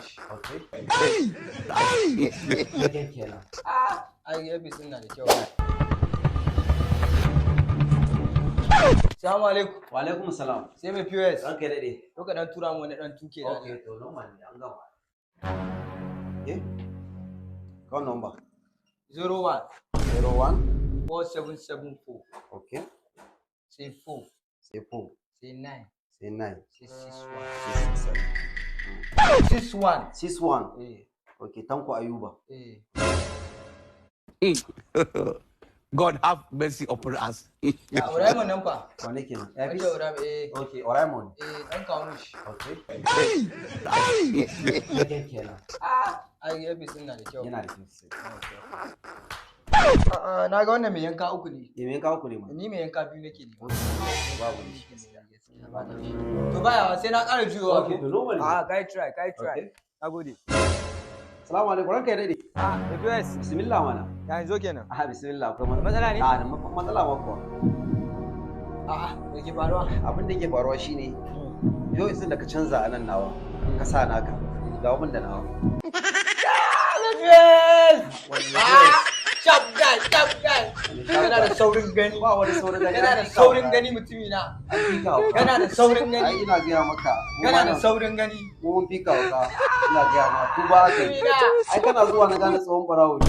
mishi. Okay. Wajen kenan. Ai earpiece din na da kyau. Assalamu alaikum. Wa alaikum salam. Sai mai POS. Ranka ya dade. To ka dan tura mu wani dan tuke da. Okay, to normal ne an gama. Call number 01 01 4774. okay Say 4. say 4 Say 9. say 9 Say 61. 61 61. 61 Eh. okay Tanko Ayuba. Eh. God have mercy upon us. Ya Oraimon nan fa. Wane kenan? Wanda Oraimon Okay, Oraimon. dan kawo mishi. Okay. Wajen kenan. Ai earpiece din na da kyau. Yana da kyau sosai. Na ga wannan mai yanka uku ne. Me kawo ku ne ma? Ni mai yanka biyu nake ne. Babu ne. To baya sai na ƙara juyowa. Okay, to normal ne. Kai try. Okay. Nagode. Assalamu alaikum, ranka ya dade. Mai POS. Bismillah mana. Ya yanzu kenan. Bismillah. Matsala ne? Da matsala ma kuwa. Me ke faruwa? Abin da ke faruwa shine yau isin da ka canza a nan nawa, ka sa naka, ga abin da nawa. Chap guy. Kana da saurin gani. Ba wani saurin gani. Kana da saurin gani mutumina. Kana da saurin gani. Ai ina gaya maka. Kana da saurin gani. Mun fika wa ina gaya ma. Ku ba ka. Ai kana zuwa na gane tsohon barawo ne.